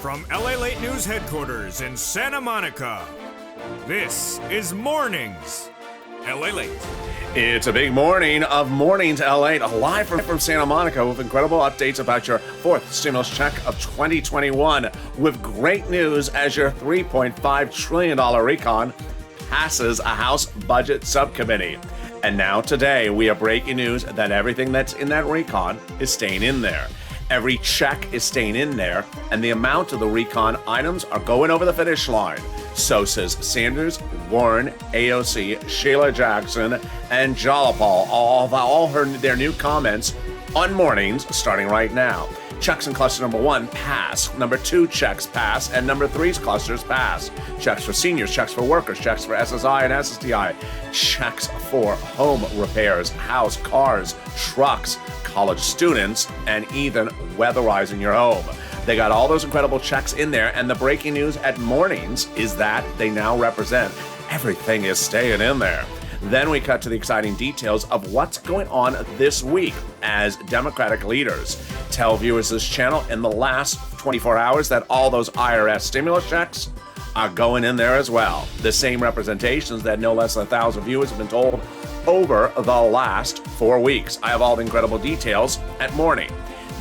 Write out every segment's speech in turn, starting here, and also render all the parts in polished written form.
From Lalate News headquarters in Santa Monica, this is Mornings Lalate. It's a big morning of Mornings Lalate, live from Santa Monica with incredible updates about your fourth stimulus check of 2021, with great news as your $3.5 trillion recon passes a House Budget Subcommittee. And now today, we have breaking news that everything that's in that recon is staying in there. Every check is staying in there, and the amount of the recon items are going over the finish line. So says Sanders, Warren, AOC, Sheila Jackson, and Jalopal, all heard their new comments on Mornings starting right now. Checks in cluster number 1 pass, number 2 checks pass, and number 3's clusters pass. Checks for seniors, checks for workers, checks for SSI and SSDI, checks for home repairs, house, cars, trucks, college students, and even weatherizing your home. They got all those incredible checks in there, and the breaking news at Mornings is that they now represent everything is staying in there. Then we cut to the exciting details of what's going on this week as Democratic leaders tell viewers this channel in the last 24 hours that all those IRS stimulus checks are going in there as well. The same representations that no less than 1,000 viewers have been told over the last 4 weeks. I have all the incredible details at morning.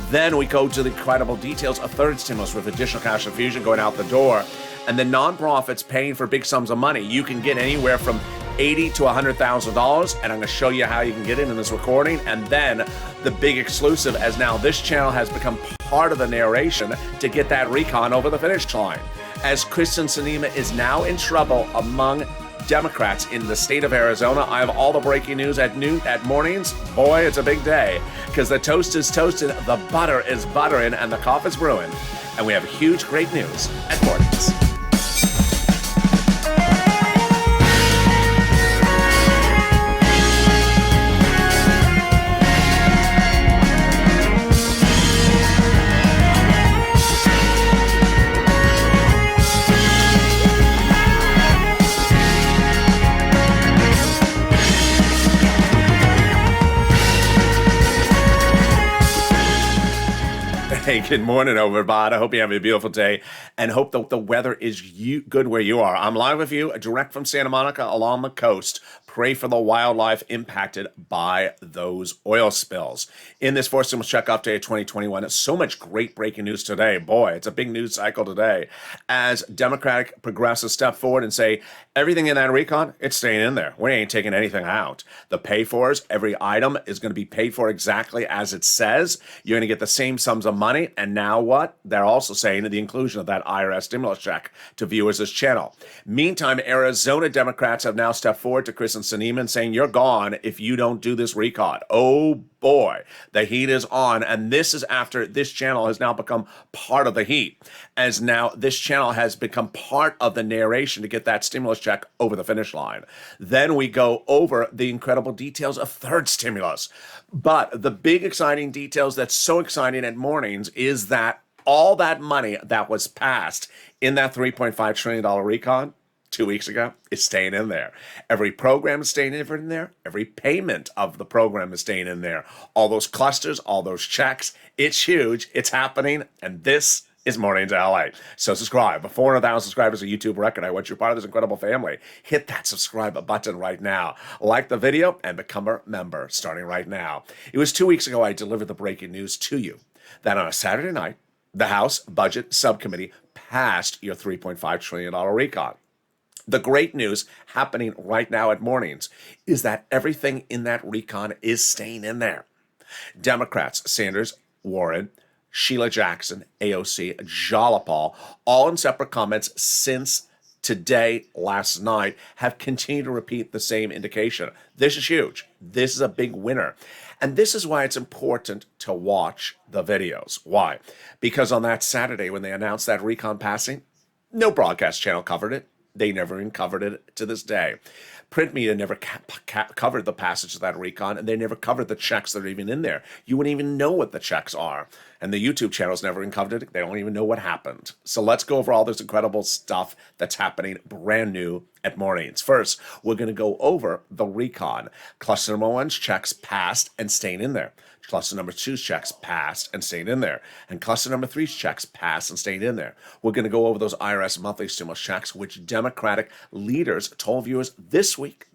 Then we go to the incredible details of third stimulus with additional cash infusion going out the door, and the nonprofits paying for big sums of money. You can get anywhere from $80,000 to $100,000, and I'm going to show you how you can get it in this recording. And then the big exclusive, as now this channel has become part of the narration to get that recon over the finish line. As Kristen Sinema is now in trouble among Democrats in the state of Arizona, I have all the breaking news at Mornings. Boy, it's a big day, because the toast is toasted, the butter is buttering, and the coffee is brewing. And we have huge, great news at Mornings. Hey, good morning, everybody. I hope you have a beautiful day and hope that the weather is good where you are. I'm live with you, direct from Santa Monica along the coast. Pray for the wildlife impacted by those oil spills. In this fourth stimulus check update 2021, so much great breaking news today. Boy, it's a big news cycle today. As Democratic progressives step forward and say, everything in that recon, it's staying in there. We ain't taking anything out. The pay-fors, every item is going to be paid for exactly as it says. You're going to get the same sums of money. And now what? They're also saying the inclusion of that IRS stimulus check to viewers this channel. Meantime, Arizona Democrats have now stepped forward to Kristen Sinema saying, you're gone if you don't do this recon. Oh boy, the heat is on. And this is after this channel has now become part of the heat, as now this channel has become part of the narration to get that stimulus check over the finish line. Then we go over the incredible details of third stimulus. But the big exciting details that's so exciting at Mornings is that all that money that was passed in that $3.5 trillion recon 2 weeks ago is staying in there. Every program is staying in there. Every payment of the program is staying in there. All those clusters, all those checks. It's huge. It's happening. And this is Mornings LA. So subscribe. Before 400,000 subscribers, a YouTube record. I want you part of this incredible family. Hit that subscribe button right now. Like the video and become a member starting right now. It was 2 weeks ago I delivered the breaking news to you that on a Saturday night, the House Budget Subcommittee passed your $3.5 trillion recon. The great news happening right now at Mornings is that everything in that recon is staying in there. Democrats, Sanders, Warren, Sheila Jackson, AOC, Jalopal, all in separate comments since today, last night, have continued to repeat the same indication. This is huge. This is a big winner. And this is why it's important to watch the videos. Why? Because on that Saturday when they announced that recon passing, no broadcast channel covered it. They never even covered it to this day. Print media never covered the passage of that recon, and they never covered the checks that are even in there. You wouldn't even know what the checks are. And the YouTube channels never even covered it. They don't even know what happened. So let's go over all this incredible stuff that's happening brand new at mornings. First, we're going to go over the recon. Cluster number one's checks passed and staying in there. Cluster number two's checks passed and staying in there. And cluster number three's checks passed and stayed in there. We're going to go over those IRS monthly stimulus checks, which Democratic leaders told viewers this week,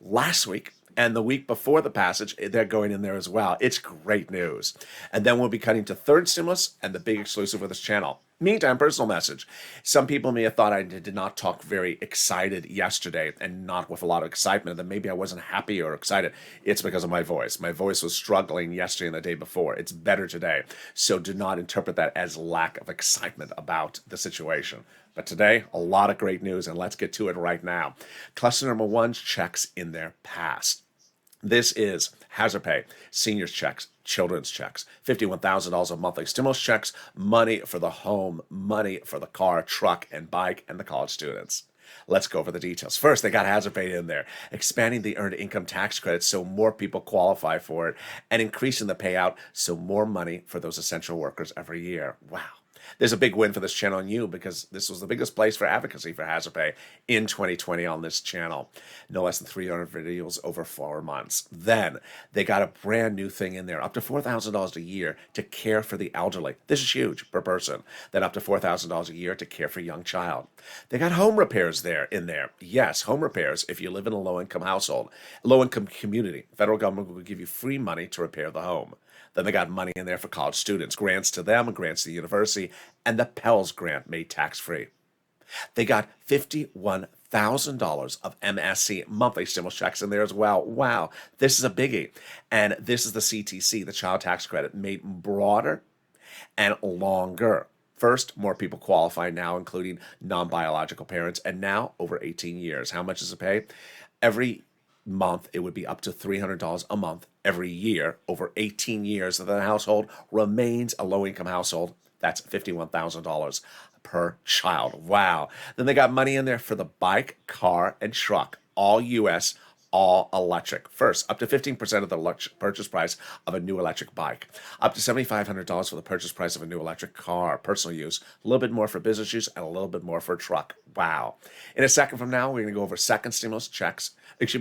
last week, and the week before the passage, they're going in there as well. It's great news. And then we'll be cutting to third stimulus and the big exclusive of this channel. Meantime, personal message. Some people may have thought I did not talk very excited yesterday and not with a lot of excitement, that maybe I wasn't happy or excited. It's because of my voice. My voice was struggling yesterday and the day before. It's better today. So do not interpret that as lack of excitement about the situation. But today, a lot of great news, and let's get to it right now. Cluster number one's checks in their past. This is hazard pay, seniors checks, children's checks, $51,000 of monthly stimulus checks, money for the home, money for the car, truck, and bike, and the college students. Let's go over the details. First, they got hazard pay in there, expanding the earned income tax credit so more people qualify for it, and increasing the payout so more money for those essential workers every year. Wow. There's a big win for this channel and you, because this was the biggest place for advocacy for hazard pay in 2020 on this channel. No less than 300 videos over 4 months. Then they got a brand new thing in there, up to $4,000 a year to care for the elderly. This is huge per person. Then up to $4,000 a year to care for a young child. They got home repairs in there. Yes, home repairs if you live in a low-income household, low-income community. Federal government will give you free money to repair the home. Then they got money in there for college students, grants to them, grants to the university, and the Pell's grant made tax-free. They got $51,000 of MSC monthly stimulus checks in there as well. Wow, this is a biggie. And this is the CTC, the child tax credit, made broader and longer. First, more people qualify now, including non-biological parents, and now over 18 years. How much does it pay? Every month, it would be up to $300 a month every year. Over 18 years that the household remains a low-income household, that's $51,000 per child. Wow. Then they got money in there for the bike, car, and truck, all U.S., all electric. First, up to 15% of the purchase price of a new electric bike. Up to $7,500 for the purchase price of a new electric car, personal use. A little bit more for business use and a little bit more for a truck. Wow. In a second from now, we're going to go over second stimulus checks.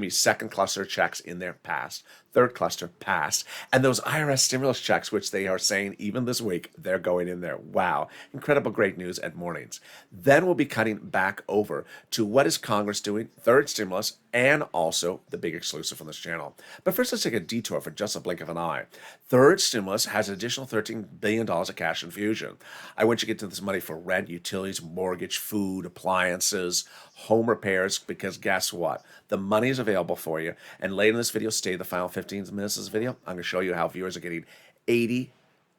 Second cluster checks in their past. Third cluster passed. And those IRS stimulus checks, which they are saying even this week, they're going in there. Wow. Incredible great news at mornings. Then we'll be cutting back over to what is Congress doing, third stimulus, and also the big exclusive on this channel. But first, let's take a detour for just a blink of an eye. Third stimulus has an additional $13 billion of cash infusion. I want you to get to this money for rent, utilities, mortgage, food, appliances, home repairs, because guess what? The money is available for you. And later in this video, stay the final 15 minutes of this video. I'm going to show you how viewers are getting $80,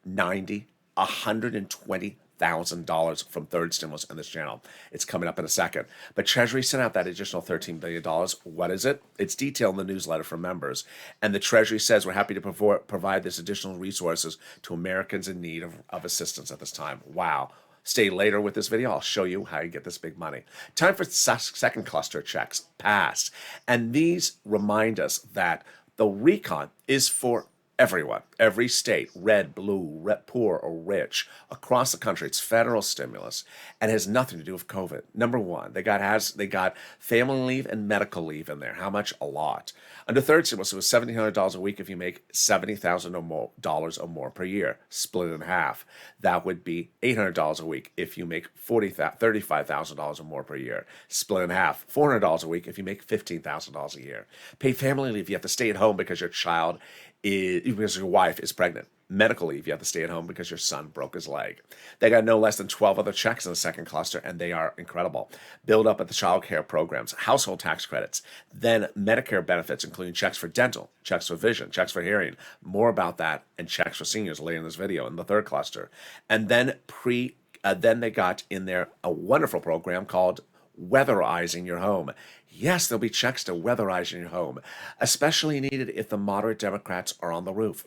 $90, $120,000 from third stimulus on this channel. It's coming up in a second. But Treasury sent out that additional $13 billion. What is it? It's detailed in the newsletter for members. And the Treasury says we're happy to provide this additional resources to Americans in need of assistance at this time. Wow. Stay later with this video. I'll show you how you get this big money. Time for second cluster checks passed. And these remind us that the recon is for everyone, every state, red, blue, poor, or rich, across the country. It's federal stimulus and has nothing to do with COVID. Number one, they got family leave and medical leave in there. How much? A lot. Under third stimulus, it was $1,700 a week if you make $70,000 or more per year, split in half. That would be $800 a week if you make $35,000 or more per year, split in half. $400 a week if you make $15,000 a year. Paid family leave, you have to stay at home because because your wife is pregnant. Medical leave, you have to stay at home because your son broke his leg. They got no less than 12 other checks in the second cluster, and they are incredible. Build up at the child care programs, household tax credits, then Medicare benefits, including checks for dental, checks for vision, checks for hearing. More about that, and checks for seniors later in this video in the third cluster. And then then they got in there a wonderful program called weatherizing your home. Yes, there'll be checks to weatherizing your home, especially needed if the moderate Democrats are on the roof.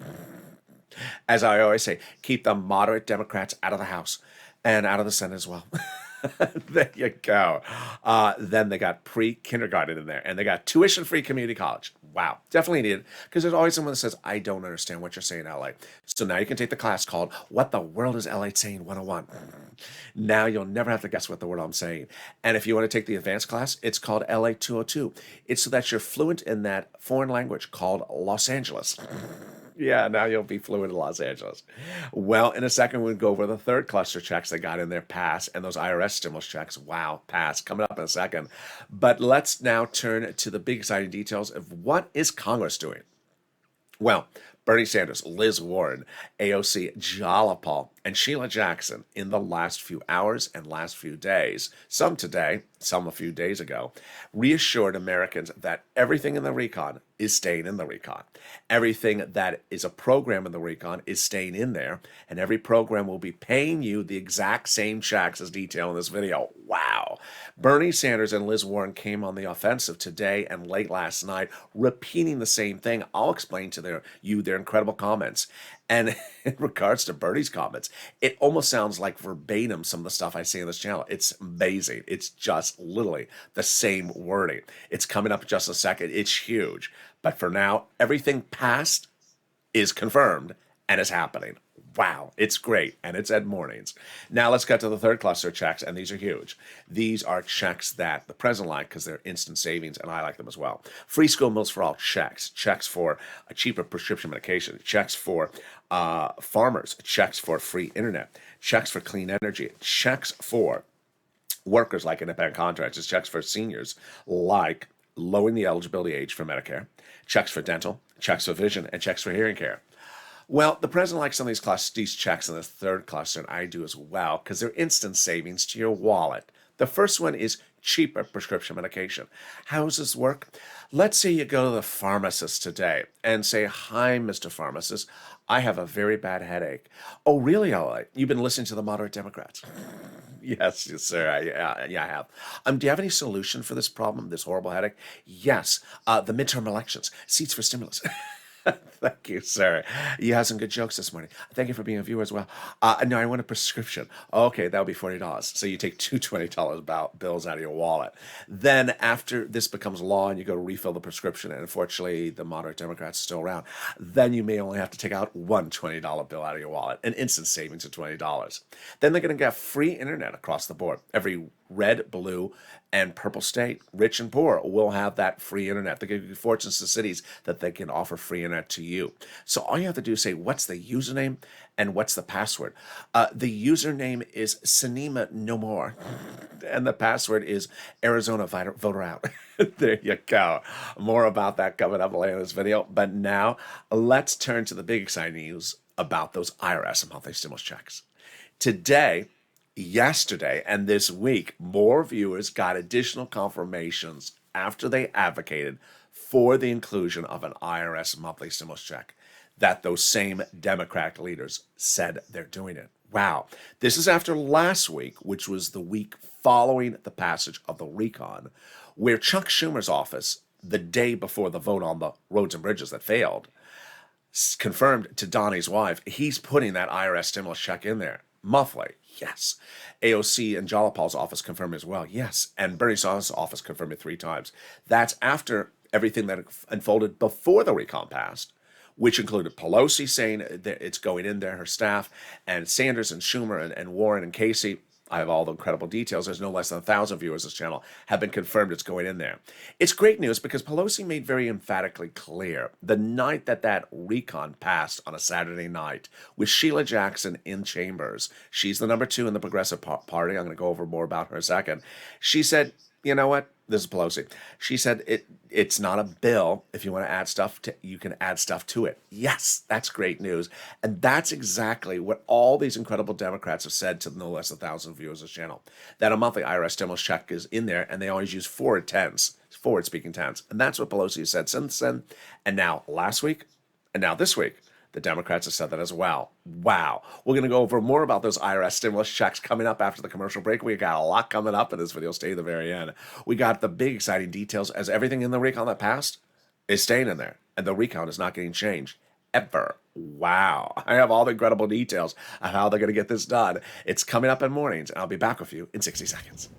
As I always say, keep the moderate Democrats out of the House and out of the Senate as well. There you go. Then they got pre-kindergarten in there, and they got tuition-free community college. Wow, definitely needed, because there's always someone that says, I don't understand what you're saying, LA. So now you can take the class called What the World is LA Saying 101. Now you'll never have to guess what the word I'm saying. And if you want to take the advanced class, it's called LA 202. It's so that you're fluent in that foreign language called Los Angeles. Yeah, now you'll be fluent in Los Angeles. Well, in a second, we'll go over the third cluster checks that got in there, pass, and those IRS stimulus checks. Wow, pass, coming up in a second. But let's now turn to the big exciting details of what is Congress doing. Well, Bernie Sanders, Liz Warren, AOC, Jalopal, and Sheila Jackson in the last few hours and last few days, some today, some a few days ago, reassured Americans that everything in the recon is staying in the recon. Everything that is a program in the recon is staying in there, and every program will be paying you the exact same checks as detailed in this video. Wow. Bernie Sanders and Liz Warren came on the offensive today and late last night, repeating the same thing. I'll explain to their incredible comments. And in regards to Bernie's comments, it almost sounds like verbatim some of the stuff I say on this channel. It's amazing. It's just literally the same wording. It's coming up in just a second. It's huge. But for now, everything past is confirmed and is happening. Wow, it's great, and it's Ed Mornings. Now let's get to the third cluster of checks, and these are huge. These are checks that the president likes because they're instant savings, and I like them as well. Free school meals for all checks, checks for a cheaper prescription medication, checks for farmers, checks for free internet, checks for clean energy, checks for workers like independent contractors, checks for seniors like lowering the eligibility age for Medicare, checks for dental, checks for vision, and checks for hearing care. Well, the president likes some of these checks in the third cluster, and I do as well, because they're instant savings to your wallet. The first one is cheaper prescription medication. How does this work? Let's say you go to the pharmacist today and say, hi, Mr. Pharmacist, I have a very bad headache. Oh, really, LA? You've been listening to the moderate Democrats. Yes, sir. I have. Do you have any solution for this problem, this horrible headache? Yes. The midterm elections, seats for stimulus. Thank you, sir. You had some good jokes this morning. Thank you for being a viewer as well. No, I want a prescription. Okay, that'll be $40. So you take two $20 bills out of your wallet. Then after this becomes law and you go to refill the prescription, and unfortunately the moderate Democrats are still around, then you may only have to take out one $20 bill out of your wallet, an instant savings of $20. Then they're going to get free internet across the board. Every red, blue, and purple state, rich and poor, will have that free internet. They give you fortunes to cities that they can offer free internet to you. So all you have to do is say, what's the username and what's the password? The username is Sinema No More, and the password is Arizona Voter Out. There you go. More about that coming up later in this video. But now let's turn to the big exciting news about those IRS monthly stimulus checks. Today, yesterday, and this week, more viewers got additional confirmations after they advocated for the inclusion of an IRS monthly stimulus check that those same Democrat leaders said they're doing it. Wow. This is after last week, which was the week following the passage of the recon, where Chuck Schumer's office, the day before the vote on the roads and bridges that failed, confirmed to Donnie's wife, he's putting that IRS stimulus check in there. Monthly, yes. AOC and Jalopal's office confirmed as well, yes. And Bernie Sanders' office confirmed it 3 times. That's after everything that unfolded before the recon passed, which included Pelosi saying that it's going in there, her staff, and Sanders and Schumer and Warren and Casey. I have all the incredible details. There's no less than 1,000 viewers this channel have been confirmed it's going in there. It's great news because Pelosi made very emphatically clear the night that recon passed on a Saturday night with Sheila Jackson in chambers. She's the number 2 in the Progressive Party. I'm going to go over more about her in a second. She said, you know what? This is Pelosi. She said it's not a bill. If you want to add stuff to, you can add stuff to it. Yes, that's great news. And that's exactly what all these incredible Democrats have said to no less than 1,000 viewers of this channel. That a monthly IRS stimulus check is in there, and they always use forward-speaking tense. And that's what Pelosi has said since then. And now last week, and now this week, the Democrats have said that as well. Wow. We're going to go over more about those IRS stimulus checks coming up after the commercial break. We got a lot coming up in this video. Stay to the very end. We got the big exciting details as everything in the recon that passed is staying in there. And the recon is not getting changed ever. Wow. I have all the incredible details of how they're going to get this done. It's coming up in mornings, and I'll be back with you in 60 seconds.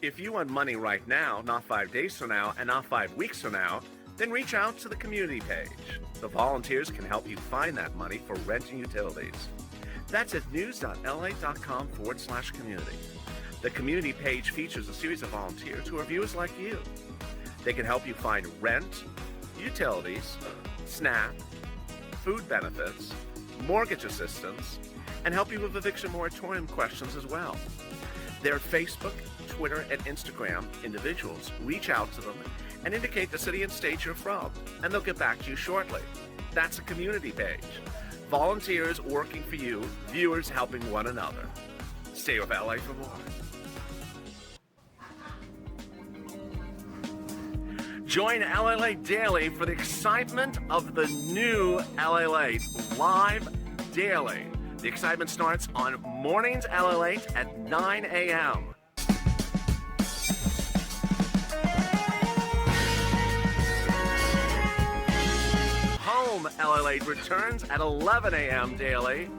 If you want money right now, not 5 days from now, and not 5 weeks from now, then reach out to the community page. The volunteers can help you find that money for rent and utilities. That's at news.la.com/community. The community page features a series of volunteers who are viewers like you. They can help you find rent, utilities, SNAP, food benefits, mortgage assistance, and help you with eviction moratorium questions as well. Their Facebook, Twitter, and Instagram individuals reach out to them and indicate the city and state you're from, and they'll get back to you shortly. That's a community page. Volunteers working for you, viewers helping one another. Stay with LA for more. Join Lalate Daily for the excitement of the new Lalate live daily. The excitement starts on mornings Lalate at 9 a.m. Home Lalate returns at 11 a.m. daily.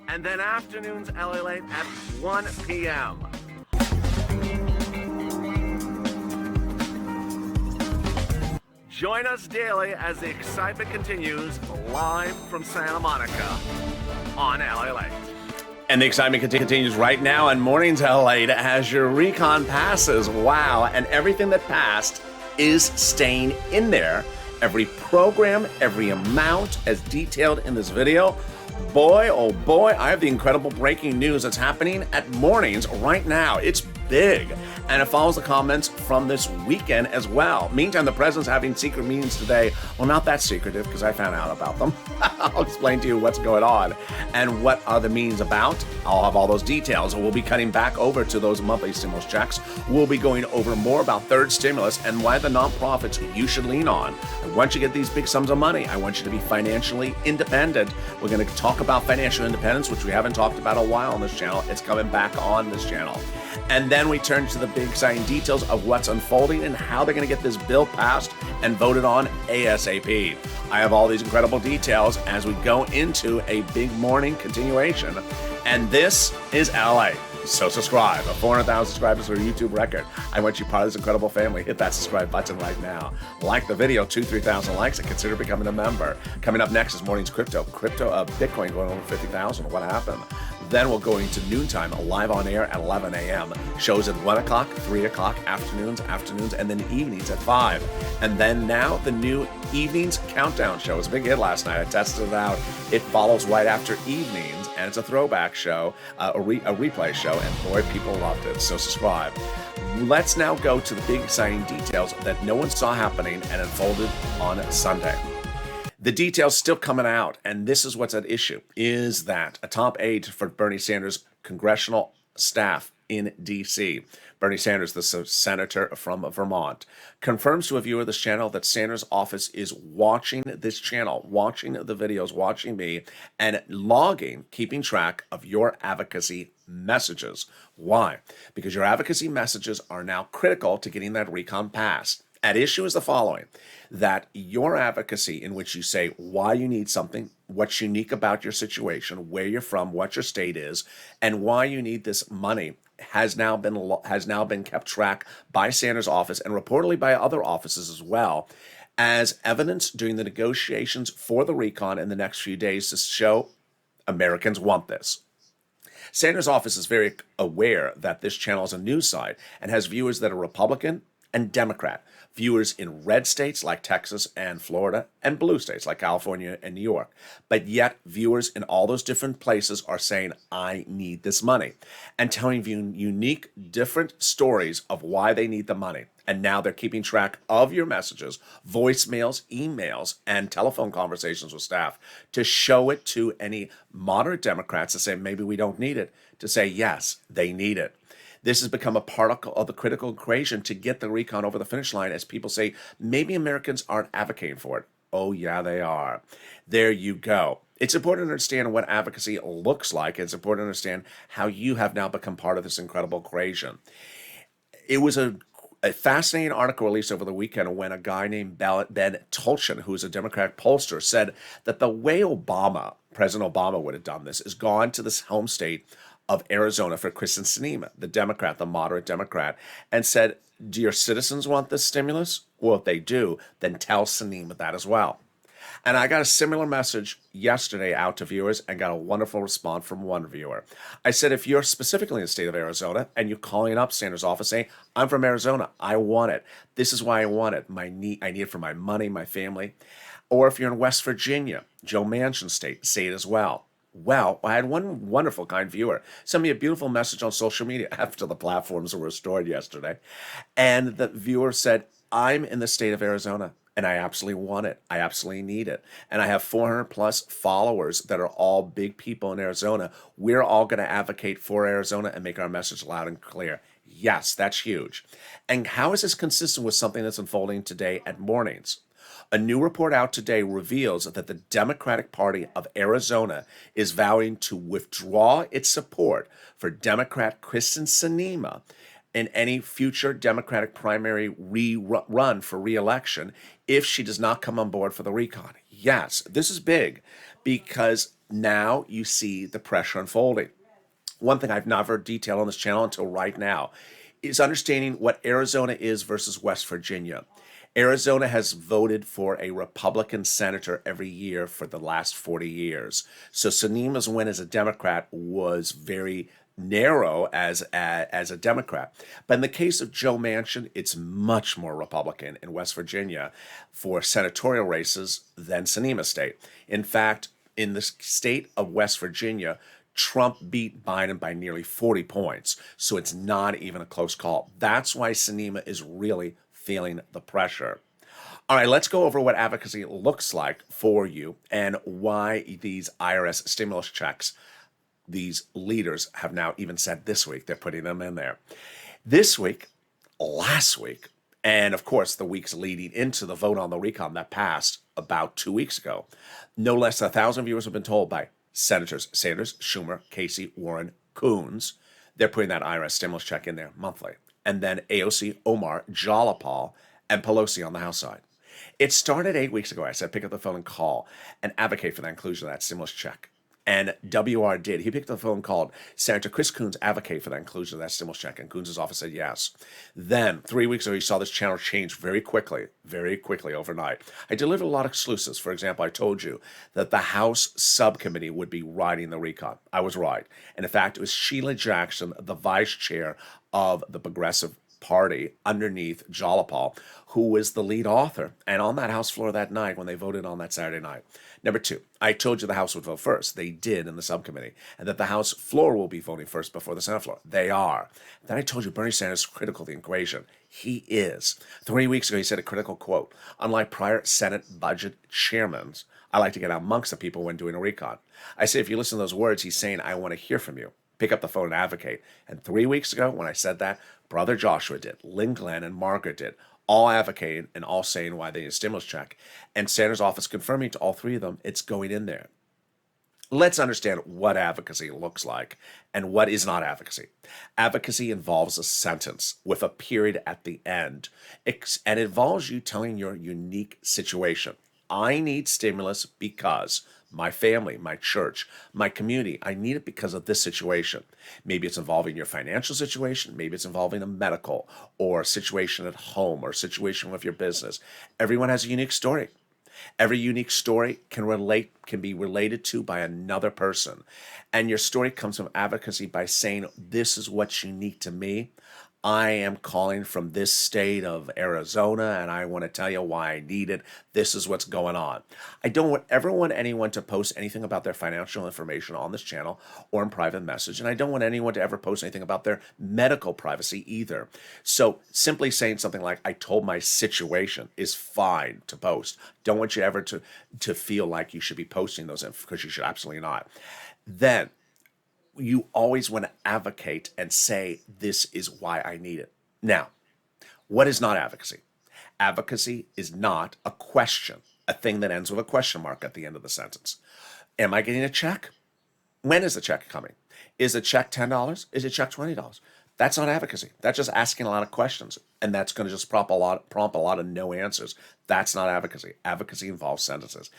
And then afternoons Lalate at 1 p.m. Join us daily as the excitement continues live from Santa Monica on Lalate. And the excitement continues right now on Mornings Lalate as your recon passes. Wow, and everything that passed is staying in there. Every program, every amount as detailed in this video. Boy, oh boy, I have the incredible breaking news that's happening at Mornings right now. It's big, and it follows the comments from this weekend as well. Meantime, the president's having secret meetings today. Well, not that secretive because I found out about them. I'll explain to you what's going on and what are the meetings about. I'll have all those details. We'll be cutting back over to those monthly stimulus checks. We'll be going over more about third stimulus and why the nonprofits you should lean on. And once you get these big sums of money, I want you to be financially independent. We're going to talk about financial independence, which we haven't talked about a while on this channel. It's coming back on this channel. And then we turn to the big exciting details of what's unfolding and how they're going to get this bill passed and voted on ASAP. I have all these incredible details as we go into a big morning continuation. And this is LA. So subscribe. 400,000 subscribers for a YouTube record. I want you part of this incredible family. Hit that subscribe button right now. Like the video, 2,000-3,000 likes, and consider becoming a member. Coming up next is Morning's Crypto. Bitcoin going over 50,000. What happened? Then we'll go into noontime, live on air at 11 a.m. Shows at 1 o'clock, 3 o'clock, afternoons, and then evenings at 5. And then now the new evenings countdown show. It was a big hit last night. I tested it out. It follows right after evenings, and it's a throwback show, a replay show, and boy, people loved it. So subscribe. Let's now go to the big exciting details that no one saw happening and unfolded on Sunday. The details still coming out, and this is what's at issue, is that a top aide for Bernie Sanders' congressional staff in D.C., Bernie Sanders, the senator from Vermont, confirms to a viewer of this channel that Sanders' office is watching this channel, watching the videos, watching me, and logging, keeping track of your advocacy messages. Why? Because your advocacy messages are now critical to getting that recon passed. At issue is the following, that your advocacy in which you say why you need something, what's unique about your situation, where you're from, what your state is, and why you need this money has now been kept track by Sanders' office and reportedly by other offices as well as evidence during the negotiations for the recon in the next few days to show Americans want this. Sanders' office is very aware that this channel is a news site and has viewers that are Republican and Democrat, viewers in red states like Texas and Florida, and blue states like California and New York. But yet, viewers in all those different places are saying, I need this money, and telling you unique, different stories of why they need the money. And now they're keeping track of your messages, voicemails, emails, and telephone conversations with staff to show it to any moderate Democrats to say, maybe we don't need it, to say, yes, they need it. This has become a part of the critical equation to get the recon over the finish line as people say, maybe Americans aren't advocating for it. Oh, yeah, they are. There you go. It's important to understand what advocacy looks like. It's important to understand how you have now become part of this incredible equation. It was a fascinating article released over the weekend when a guy named Ben Tolchin, who's a Democratic pollster, said that the way President Obama would have done this, is gone to this home state of Arizona for Kristen Sinema, the Democrat, the moderate Democrat, and said, do your citizens want this stimulus? Well, if they do, then tell Sinema that as well. And I got a similar message yesterday out to viewers and got a wonderful response from one viewer. I said, if you're specifically in the state of Arizona and you're calling up Sanders' office saying, I'm from Arizona, I want it. This is why I want it. I need it for my money, my family. Or if you're in West Virginia, Joe Manchin's state, say it as well. Well, I had one wonderful, kind viewer send me a beautiful message on social media after the platforms were restored yesterday. And the viewer said, I'm in the state of Arizona. And I absolutely want it. I absolutely need it. And I have 400 plus followers that are all big people in Arizona. We're all going to advocate for Arizona and make our message loud and clear. Yes, that's huge. And how is this consistent with something that's unfolding today at mornings? A new report out today reveals that the Democratic Party of Arizona is vowing to withdraw its support for Democrat Kristen Sinema in any future Democratic primary run for re-election if she does not come on board for the recon. Yes, this is big because now you see the pressure unfolding. One thing I've never detailed on this channel until right now is understanding what Arizona is versus West Virginia. Arizona has voted for a Republican senator every year for the last 40 years. So Sinema's win as a Democrat was very narrow as a Democrat. But in the case of Joe Manchin, it's much more Republican in West Virginia for senatorial races than Sinema state. In fact, in the state of West Virginia, Trump beat Biden by nearly 40 points. So it's not even a close call. That's why Sinema is really feeling the pressure. All right, let's go over what advocacy looks like for you and why these IRS stimulus checks, these leaders have now even said this week they're putting them in there. This week, last week, and of course the weeks leading into the vote on the recon that passed about 2 weeks ago, no less than 1,000 viewers have been told by Senators Sanders, Schumer, Casey, Warren, Coons, they're putting that IRS stimulus check in there monthly. And then AOC, Omar, Jalapal, and Pelosi on the House side. It started 8 weeks ago. I said, pick up the phone and call and advocate for the inclusion of that stimulus check. And WR did. He picked up the phone and called Senator Chris Coons advocate for the inclusion of that stimulus check. And Coons' office said yes. Then 3 weeks ago, you saw this channel change very quickly overnight. I delivered a lot of exclusives. For example, I told you that the House subcommittee would be riding the recon. I was right. And in fact, it was Sheila Jackson, the vice chair of the Progressive Party underneath Jalapal, who was the lead author, and on that House floor that night when they voted on that Saturday night. Number two, I told you the House would vote first. They did in the subcommittee, and that the House floor will be voting first before the Senate floor. They are. Then I told you Bernie Sanders is critical of the equation. He is. 3 weeks ago, he said a critical quote. Unlike prior Senate budget chairmen, I like to get out amongst the people when doing a recon. I said, if you listen to those words, he's saying, I want to hear from you. Pick up the phone and advocate. And 3 weeks ago, when I said that, Brother Joshua did, Lynn Glenn and Margaret did, all advocating and all saying why they need a stimulus check. And Sanders' office confirming to all three of them it's going in there. Let's understand what advocacy looks like and what is not advocacy. Advocacy involves a sentence with a period at the end, and it involves you telling your unique situation. I need stimulus because my family, my church, my community, I need it because of this situation. Maybe it's involving your financial situation. Maybe it's involving a medical or a situation at home or a situation with your business. Everyone has a unique story. Every unique story can be related to by another person. And your story comes from advocacy by saying, this is what's unique to me. I am calling from this state of Arizona, and I want to tell you why I need it. This is what's going on. I don't ever want anyone to post anything about their financial information on this channel or in private message, and I don't want anyone to ever post anything about their medical privacy either. So simply saying something like, I told my situation is fine to post. Don't want you ever to feel like you should be posting those because you should absolutely not. Then you always want to advocate and say, this is why I need it. Now, what is not advocacy? Advocacy is not a question, a thing that ends with a question mark at the end of the sentence. Am I getting a check? When is the check coming? Is the check $10? Is the check $20? That's not advocacy. That's just asking a lot of questions, and that's going to just prompt a lot of no answers. That's not advocacy. Advocacy involves sentences.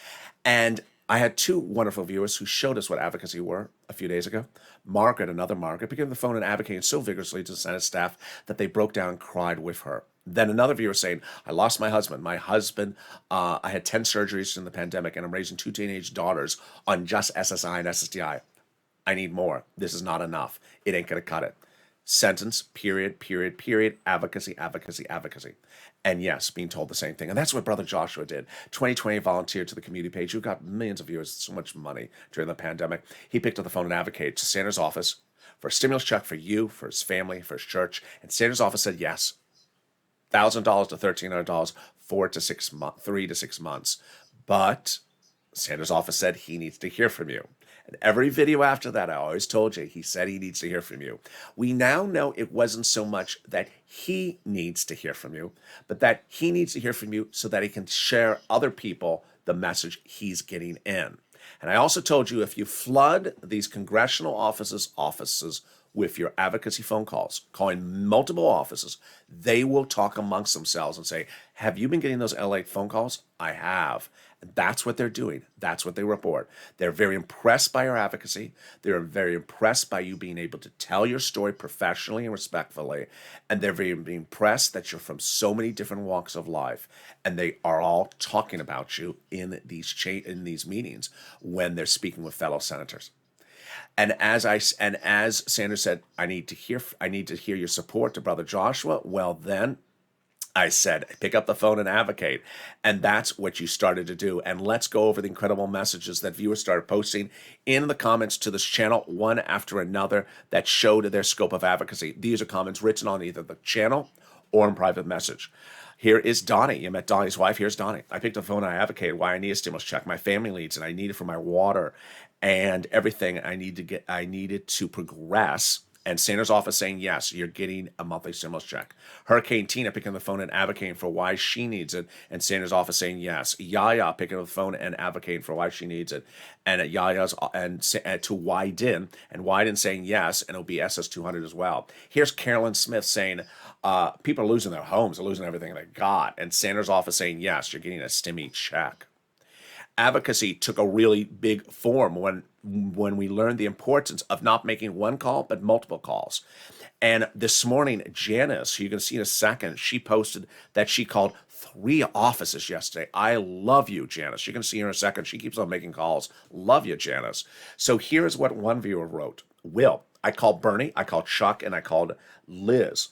And I had two wonderful viewers who showed us what advocacy were a few days ago. Margaret, another Margaret, picked up the phone and advocating so vigorously to the Senate staff that they broke down and cried with her. Then another viewer saying, I lost my husband. I had 10 surgeries in the pandemic, and I'm raising 2 teenage daughters on just SSI and SSDI. I need more. This is not enough. It ain't going to cut it. Sentence, period, period, period, advocacy, advocacy, advocacy. And yes, being told the same thing. And that's what Brother Joshua did. 2020 volunteered to the community page, who got millions of viewers, so much money during the pandemic. He picked up the phone and advocated to Sanders' office for a stimulus check for you, for his family, for his church. And Sanders' office said yes. $1,000 to $1,300, 3 to 6 months. But Sanders' office said he needs to hear from you. And every video after that, I always told you, he said he needs to hear from you. We now know it wasn't so much that he needs to hear from you, but that he needs to hear from you so that he can share other people the message he's getting in. And I also told you, if you flood these congressional offices with your advocacy phone calls, calling multiple offices, they will talk amongst themselves and say, have you been getting those LA phone calls? I have. And that's what they're doing. That's what they report. They're very impressed by your advocacy. They're very impressed by you being able to tell your story professionally and respectfully. And they're very impressed that you're from so many different walks of life. And they are all talking about you in these meetings when they're speaking with fellow senators. And as Sanders said, I need to hear your support to Brother Joshua. Well, then I said, pick up the phone and advocate. And that's what you started to do. And let's go over the incredible messages that viewers started posting in the comments to this channel, one after another, that showed their scope of advocacy. These are comments written on either the channel or in private message. Here is Donnie. You met Donnie's wife. Here's Donnie. I picked up the phone and I advocated why I need a stimulus check. My family needs it. I need it for my water and everything I needed to progress. And Sanders' office saying, yes, you're getting a monthly stimulus check. Hurricane Tina picking up the phone and advocating for why she needs it. And Sanders' office saying, yes. Yaya picking up the phone and advocating for why she needs it. And at Yaya's and to Wyden, and Wyden saying yes, and it'll be SS200 as well. Here's Carolyn Smith saying, people are losing their homes, they're losing everything they got. And Sanders' office saying, yes, you're getting a stimmy check. Advocacy took a really big form when we learned the importance of not making one call, but multiple calls. And this morning, Janice, who you're going to see in a second, she posted that she called 3 offices yesterday. I love you, Janice. You're going to see her in a second. She keeps on making calls. Love you, Janice. So here's what one viewer wrote. Will, I called Bernie, I called Chuck, and I called Liz.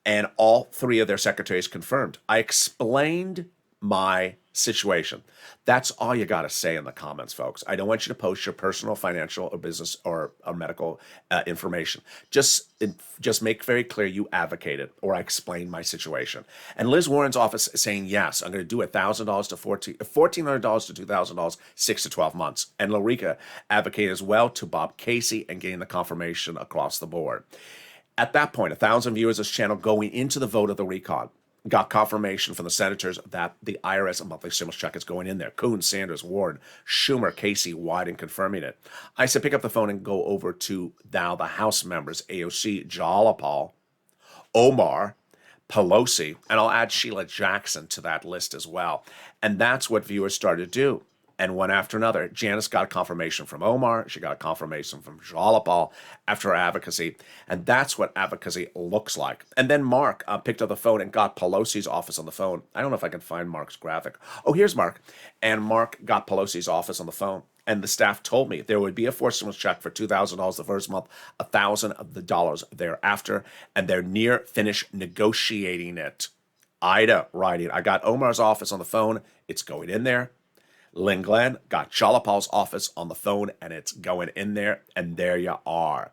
And all 3 of their secretaries confirmed. I explained my situation. That's all you got to say in the comments, folks. I don't want you to post your personal, financial, or business or medical information. Just make very clear you advocated or I explained my situation. And Liz Warren's office is saying, yes, I'm going to do $1,000 to $1,400 to $2,000, 6 to 12 months. And Lorica advocated as well to Bob Casey and getting the confirmation across the board. At that point, 1,000 viewers of this channel going into the vote of the recon got confirmation from the senators that the IRS monthly stimulus check is going in there. Coons, Sanders, Warren, Schumer, Casey, Wyden confirming it. I said pick up the phone and go over to now the House members, AOC, Jalapal, Omar, Pelosi, and I'll add Sheila Jackson to that list as well. And that's what viewers started to do. And one after another, Janice got a confirmation from Omar. She got a confirmation from Jalapal after her advocacy. And that's what advocacy looks like. And then Mark picked up the phone and got Pelosi's office on the phone. I don't know if I can find Mark's graphic. Oh, here's Mark. And Mark got Pelosi's office on the phone. And the staff told me there would be a forced stimulus check for $2,000 the first month, $1,000 thereafter. And they're near finished negotiating it. Ida writing, I got Omar's office on the phone. It's going in there. Lynn Glenn got Jalapal's office on the phone, and it's going in there, and there you are.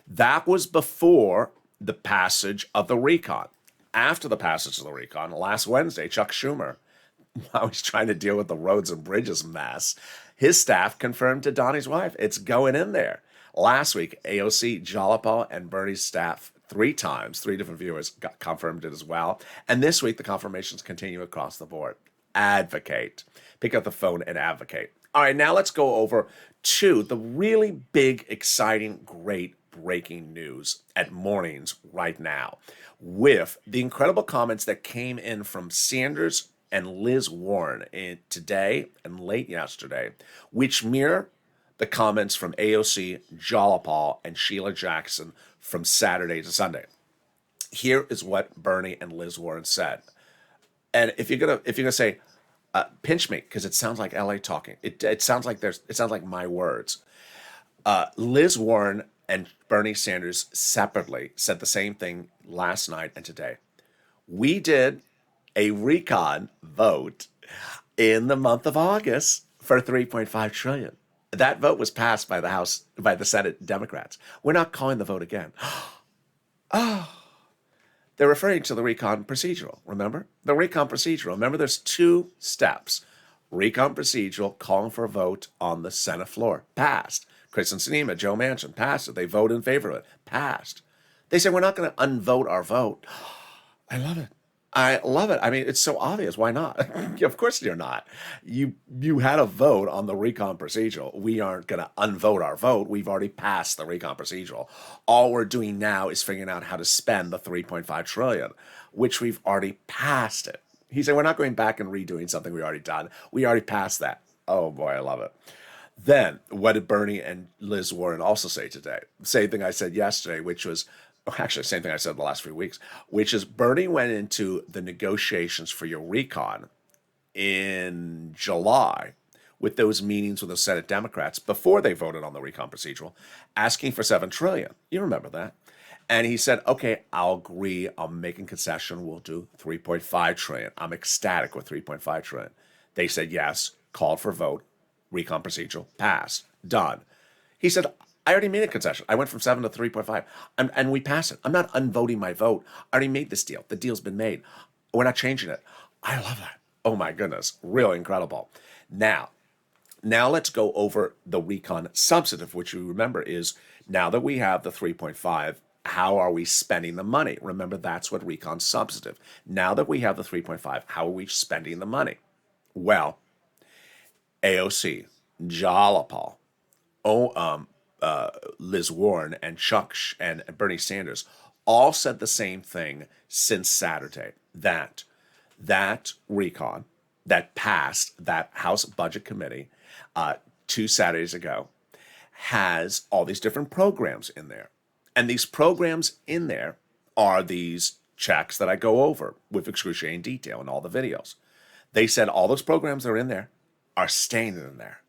That was before the passage of the recon. After the passage of the recon, last Wednesday, Chuck Schumer, while he's trying to deal with the roads and bridges mess, his staff confirmed to Donnie's wife, it's going in there. Last week, AOC, Jalapal, and Bernie's staff 3 times, 3 different viewers confirmed it as well. And this week, the confirmations continue across the board. Advocate. Pick up the phone and advocate. All right, now let's go over to the really big, exciting, great breaking news at mornings right now with the incredible comments that came in from Sanders and Liz Warren today and late yesterday, which mirror the comments from AOC, Jalopal, and Sheila Jackson from Saturday to Sunday. Here is what Bernie and Liz Warren said. And if you're gonna say, pinch me because it sounds like LA talking. It sounds like my words. Liz Warren and Bernie Sanders separately said the same thing last night and today. We did a recon vote in the month of August for 3.5 trillion. That vote was passed by the Senate Democrats. We're not calling the vote again. They're referring to the recon procedural, remember? The recon procedural. Remember, there's two steps. Recon procedural, calling for a vote on the Senate floor. Passed. Chris and Sinema, Joe Manchin, passed it. They voted in favor of it. Passed. They said, we're not going to unvote our vote. I love it. I love it. I mean, it's so obvious. Why not? Of course you're not. You had a vote on the recon procedural. We aren't going to unvote our vote. We've already passed the recon procedural. All we're doing now is figuring out how to spend the 3.5 trillion, which we've already passed it. He said, we're not going back and redoing something we already done. We already passed that. Oh boy, I love it. Then what did Bernie and Liz Warren also say today? Same thing I said yesterday, which was, actually, same thing I said the last few weeks, which is Bernie went into the negotiations for your recon in July with those meetings with the Senate Democrats before they voted on the recon procedural, asking for $7 trillion. You remember that. And he said, okay, I'll agree. I'm making concession. We'll do 3.5 trillion. I'm ecstatic with 3.5 trillion. They said yes, called for vote, recon procedural, passed, done. He said, I already made a concession. I went from 7 to 3.5, and we passed it. I'm not unvoting my vote. I already made this deal. The deal's been made. We're not changing it. I love that. Oh my goodness, really incredible. Now let's go over the recon substantive, which you remember is now that we have the 3.5, how are we spending the money? Remember, that's what recon substantive. Now that we have the 3.5, how are we spending the money? Well, AOC, Jalopal, Liz Warren and Chuck and Bernie Sanders all said the same thing since Saturday, that recon that passed that House Budget Committee 2 Saturdays ago has all these different programs in there. And these programs in there are these checks that I go over with excruciating detail in all the videos. They said all those programs that are in there are staying in there.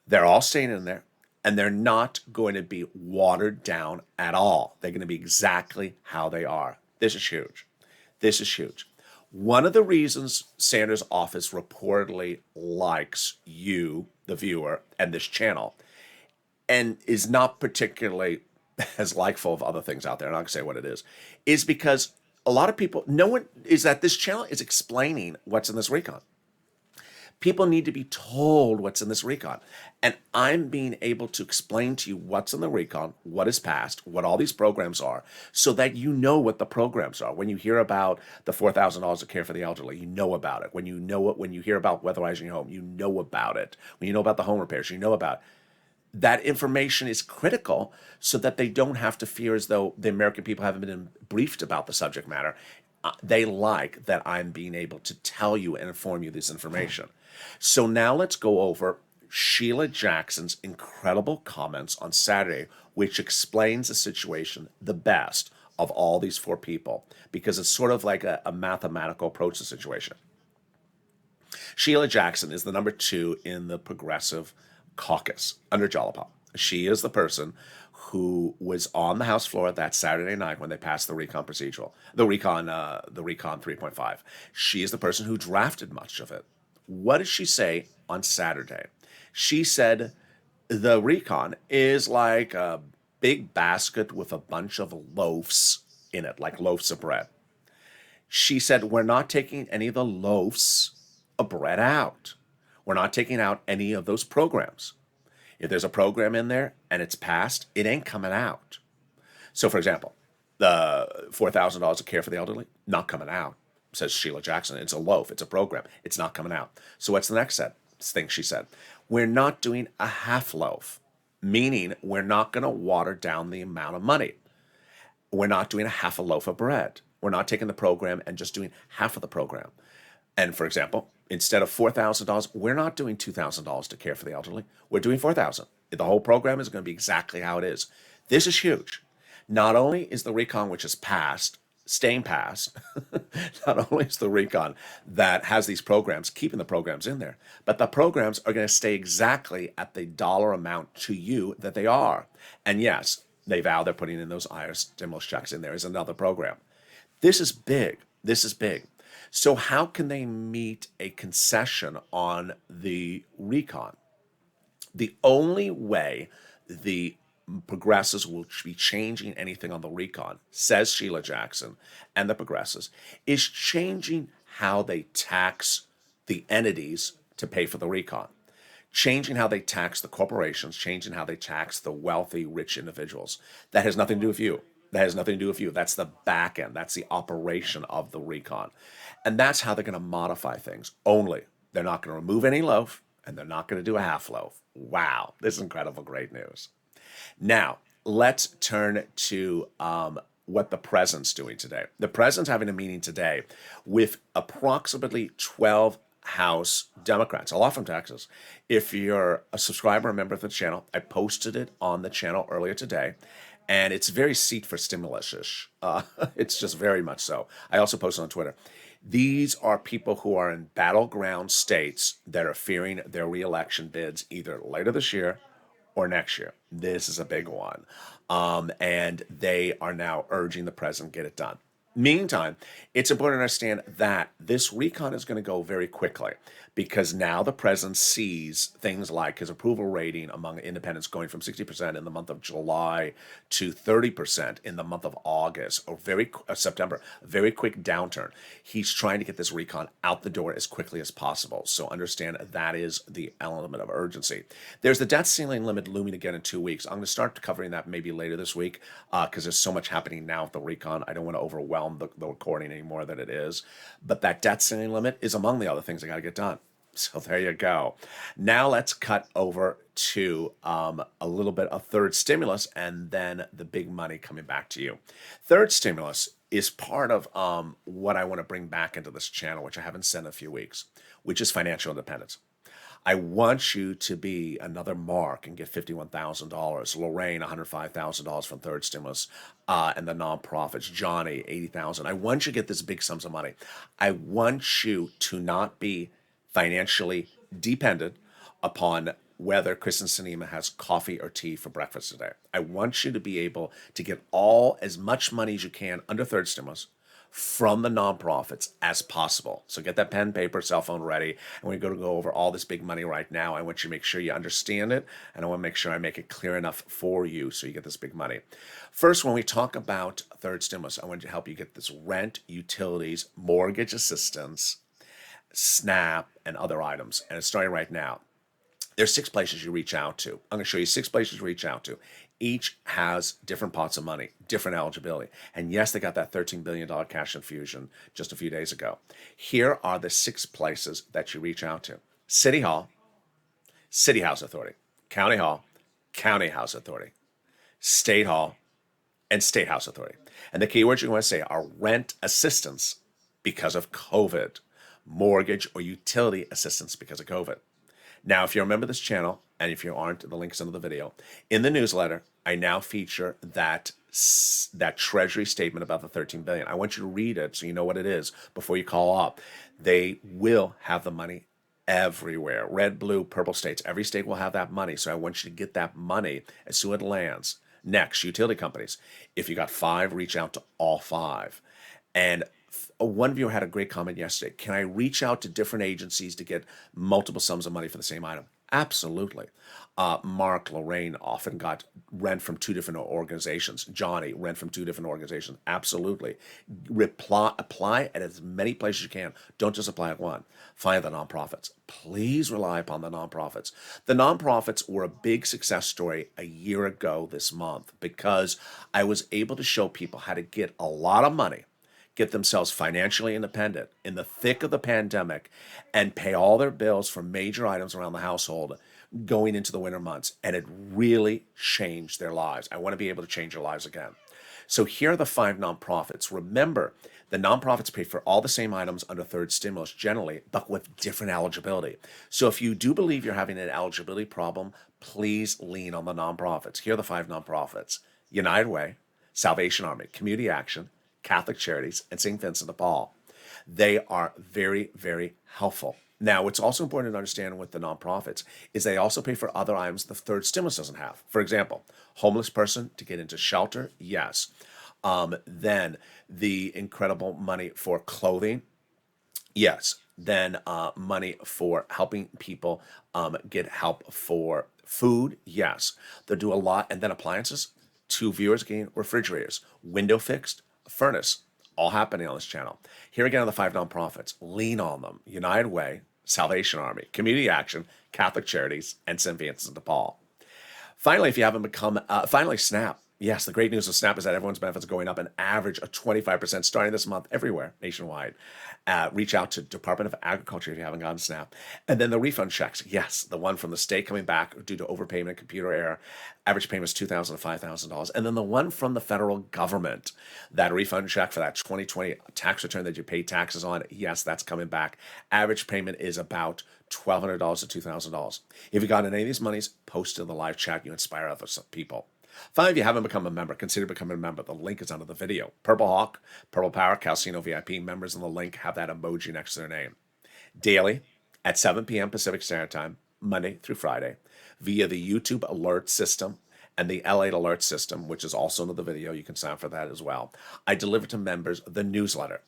They're all staying in there. And they're not going to be watered down at all. They're going to be exactly how they are. This is huge. This is huge. One of the reasons Sanders' office reportedly likes you, the viewer, and this channel, and is not particularly as likeful of other things out there, I'm not going to say what it is because a lot of people, is that this channel is explaining what's in this recon. People need to be told what's in this recon. And I'm being able to explain to you what's in the recon, what is passed, what all these programs are, so that you know what the programs are. When you hear about the $4,000 of care for the elderly, you know about it. When you hear about weatherizing your home, you know about it. When you know about the home repairs, you know about it. That information is critical so that they don't have to fear as though the American people haven't been briefed about the subject matter. They like that I'm being able to tell you and inform you this information. So now let's go over Sheila Jackson's incredible comments on Saturday, which explains the situation the best of all these 4 people, because it's sort of like a mathematical approach to the situation. Sheila Jackson is the number 2 in the progressive caucus under Jalopal. She is the person who was on the House floor that Saturday night when they passed the recon procedural, the recon 3.5. She is the person who drafted much of it. What did she say on Saturday? She said the recon is like a big basket with a bunch of loaves in it, like loaves of bread. She said, we're not taking any of the loaves of bread out. We're not taking out any of those programs. If there's a program in there and it's passed, it ain't coming out. So, for example, the $4,000 of care for the elderly, not coming out, says Sheila Jackson. It's a loaf. It's a program. It's not coming out. So what's the next things she said. We're not doing a half loaf, meaning we're not going to water down the amount of money. We're not doing a half a loaf of bread. We're not taking the program and just doing half of the program. And for example, instead of $4,000, we're not doing $2,000 to care for the elderly. We're doing $4,000. The whole program is going to be exactly how it is. This is huge. Not only is the recon, which is passed, staying passed, not only is the recon that has these programs, keeping the programs in there, but the programs are going to stay exactly at the dollar amount to you that they are. And yes, they vow they're putting in those IRS stimulus checks in there as another program. This is big. This is big. So how can they meet a concession on the recon? The only way the progressives will be changing anything on the recon, says Sheila Jackson and the progressives, is changing how they tax the entities to pay for the recon, changing how they tax the corporations, changing how they tax the wealthy, rich individuals. That has nothing to do with you. That has nothing to do with you. That's the back end. That's the operation of the recon. And that's how they're going to modify things. Only they're not going to remove any loaf, and they're not going to do a half loaf. Wow, this is incredible, great news. Now, let's turn to what the president's doing today. The president's having a meeting today with approximately 12 House Democrats, a lot from Texas. If you're a subscriber, a member of the channel, I posted it on the channel earlier today. And it's very seat for stimulus-ish. It's just very much so. I also posted on Twitter. These are people who are in battleground states that are fearing their reelection bids either later this year or next year. This is a big one. And they are now urging the president to get it done. Meantime, it's important to understand that this recon is going to go very quickly because now the president sees things like his approval rating among independents going from 60% in the month of July to 30% in the month of August or September, a very quick downturn. He's trying to get this recon out the door as quickly as possible. So understand that is the element of urgency. There's the debt ceiling limit looming again in 2 weeks. I'm going to start covering that maybe later this week because there's so much happening now with the recon. I don't want to overwhelm the recording any more than it is. But that debt ceiling limit is among the other things I got to get done. So there you go. Now let's cut over to a little bit of third stimulus and then the big money coming back to you. Third stimulus is part of what I want to bring back into this channel, which I haven't said in a few weeks, which is financial independence. I want you to be another Mark and get $51,000. Lorraine, $105,000 from third stimulus, and the nonprofits. Johnny, $80,000. I want you to get this big sums of money. I want you to not be financially dependent upon whether Kristen Sinema has coffee or tea for breakfast today. I want you to be able to get as much money as you can under third stimulus from the nonprofits as possible. So get that pen, paper, cell phone ready. And we're going to go over all this big money right now. I want you to make sure you understand it. And I want to make sure I make it clear enough for you so you get this big money. First, when we talk about third stimulus, I want to help you get this rent, utilities, mortgage assistance, SNAP, and other items. And it's starting right now. There's 6 places you reach out to. I'm going to show you 6 places you reach out to. Each has different pots of money, different eligibility. And yes, they got that $13 billion cash infusion just a few days ago. Here are the 6 places that you reach out to. City Hall, City House Authority. County Hall, County House Authority. State Hall, and State House Authority. And the keywords you want to say are rent assistance because of COVID, mortgage or utility assistance because of COVID. Now, if you're a member of this channel, and if you aren't, the link's under the video. In the newsletter, I now feature that Treasury statement about the $13 billion. I want you to read it so you know what it is before you call up. They will have the money everywhere. Red, blue, purple states. Every state will have that money. So I want you to get that money as soon as it lands. Next, utility companies. If you got 5, reach out to all 5. And one viewer had a great comment yesterday. Can I reach out to different agencies to get multiple sums of money for the same item? Absolutely. Mark, Lorraine often got rent from 2 different organizations. Johnny, rent from 2 different organizations. Absolutely. Apply at as many places as you can. Don't just apply at one. Find the nonprofits. Please rely upon the nonprofits. The nonprofits were a big success story a year ago this month because I was able to show people how to get a lot of money, get themselves financially independent in the thick of the pandemic and pay all their bills for major items around the household going into the winter months. And it really changed their lives. I want to be able to change your lives again. So here are the 5 nonprofits. Remember, the nonprofits pay for all the same items under third stimulus generally, but with different eligibility. So if you do believe you're having an eligibility problem, please lean on the nonprofits. Here are the 5 nonprofits: United Way, Salvation Army, Community Action, Catholic Charities, and St. Vincent de Paul. They are very, very helpful. Now, what's also important to understand with the nonprofits is they also pay for other items the third stimulus doesn't have. For example, homeless person to get into shelter, yes. Then the incredible money for clothing, yes. Then money for helping people get help for food, yes. They'll do a lot. And then appliances, 2 viewers getting refrigerators, window fixed, furnace, all happening on this channel. Here again are the 5 nonprofits. Lean on them: United Way, Salvation Army, Community Action, Catholic Charities, and St. Vincent de Paul. Finally, if you haven't become, SNAP. Yes, the great news of SNAP is that everyone's benefits are going up an average of 25% starting this month everywhere nationwide. Reach out to Department of Agriculture if you haven't gotten SNAP. And then the refund checks. Yes, the one from the state coming back due to overpayment, computer error. Average payment is $2,000 to $5,000. And then the one from the federal government, that refund check for that 2020 tax return that you paid taxes on. Yes, that's coming back. Average payment is about $1,200 to $2,000. If you got any of these monies, post in the live chat. You inspire other people. 5, if you haven't become a member, consider becoming a member. The link is under the video. Purple Hawk, Purple Power, Calcino VIP members in the link have that emoji next to their name. Daily at 7 p.m. Pacific Standard Time, Monday through Friday, via the YouTube alert system and the Lalate alert system, which is also under the video. You can sign up for that as well. I deliver to members the newsletter.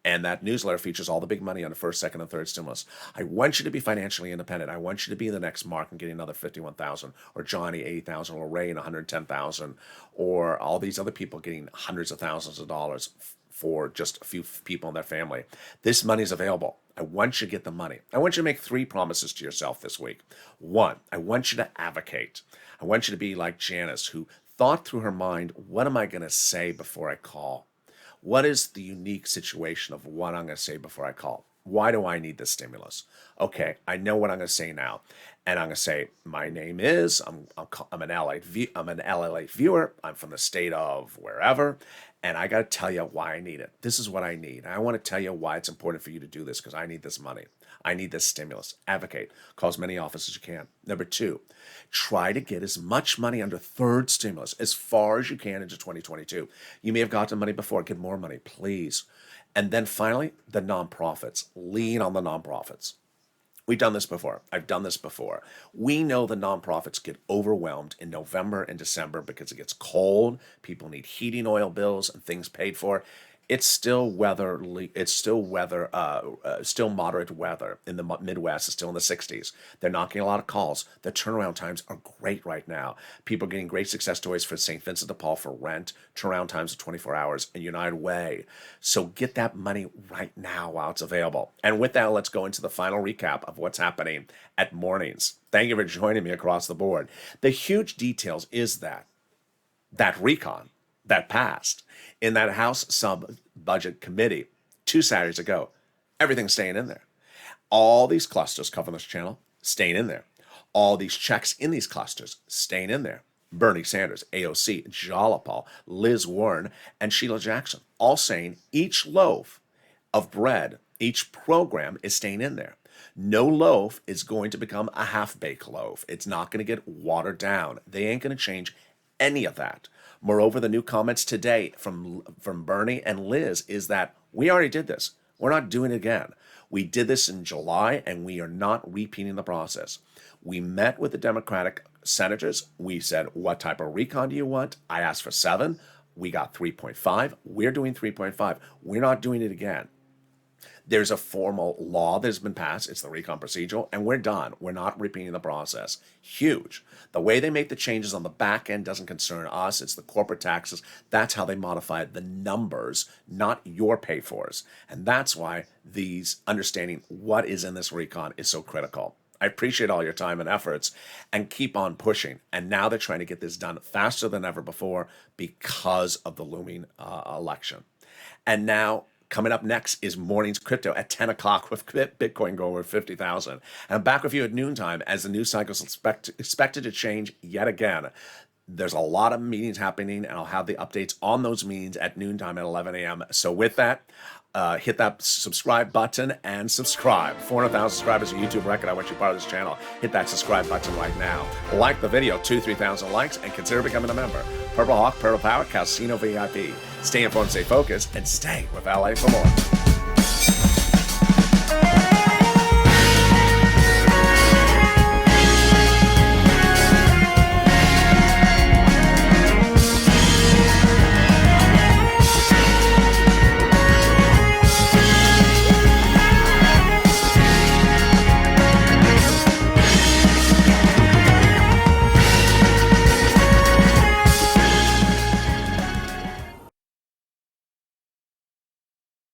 And that newsletter features all the big money on the first, second, and third stimulus. I want you to be financially independent. I want you to be the next Mark and getting another $51,000, or Johnny $80,000, or Ray and $110,000, or all these other people getting hundreds of thousands of dollars for just a few people in their family. This money is available. I want you to get the money. I want you to make 3 promises to yourself this week. 1, I want you to advocate. I want you to be like Janice, who thought through her mind, what am I going to say before I call? What is the unique situation of what I'm going to say before I call? Why do I need this stimulus? Okay, I know what I'm going to say now. And I'm going to say, my name is, I'm an LA viewer. I'm from the state of wherever. And I got to tell you why I need it. This is what I need. I want to tell you why it's important for you to do this, because I need this money. I need this stimulus. Advocate. Call as many offices as you can. Number 2, try to get as much money under third stimulus as far as you can into 2022. You may have gotten money before. Get more money, please. And then finally, the nonprofits. Lean on the nonprofits. We've done this before. I've done this before. We know the nonprofits get overwhelmed in November and December because it gets cold. People need heating oil bills and things paid for. It's still still moderate weather in the Midwest. It's still in the 60s. They're not getting a lot of calls. The turnaround times are great right now. People are getting great success stories for St. Vincent de Paul for rent. Turnaround times of 24 hours and United Way. So get that money right now while it's available. And with that, let's go into the final recap of what's happening at mornings. Thank you for joining me across the board. The huge details is that recon that passed in that House sub-budget committee 2 Saturdays ago, everything's staying in there. All these clusters covered this channel, staying in there. All these checks in these clusters, staying in there. Bernie Sanders, AOC, Jalopal, Liz Warren, and Sheila Jackson, all saying each loaf of bread, each program is staying in there. No loaf is going to become a half-baked loaf. It's not going to get watered down. They ain't going to change any of that. Moreover, the new comments today from Bernie and Liz is that we already did this. We're not doing it again. We did this in July, and we are not repeating the process. We met with the Democratic senators. We said, what type of recon do you want? I asked for 7. We got 3.5. We're doing 3.5. We're not doing it again. There's a formal law that has been passed. It's the recon procedural, and we're done. We're not repeating the process. Huge. The way they make the changes on the back end doesn't concern us. It's the corporate taxes. That's how they modify the numbers, not your pay-fors. And that's why these understanding what is in this recon is so critical. I appreciate all your time and efforts, and keep on pushing. And now they're trying to get this done faster than ever before because of the looming election. And now Coming up next is Mornings Crypto at 10 o'clock with Bitcoin going over 50,000. And I'm back with you at noontime as the news cycle is expected to change yet again. There's a lot of meetings happening, and I'll have the updates on those meetings at noontime at 11 a.m. So with that, hit that subscribe button and subscribe. 400,000 subscribers on YouTube record. I want you part of this channel. Hit that subscribe button right now. Like the video, 2,000-3,000 likes, and consider becoming a member. Purple Hawk, Purple Power, Casino VIP. Stay informed, stay focused, and stay with LA for more.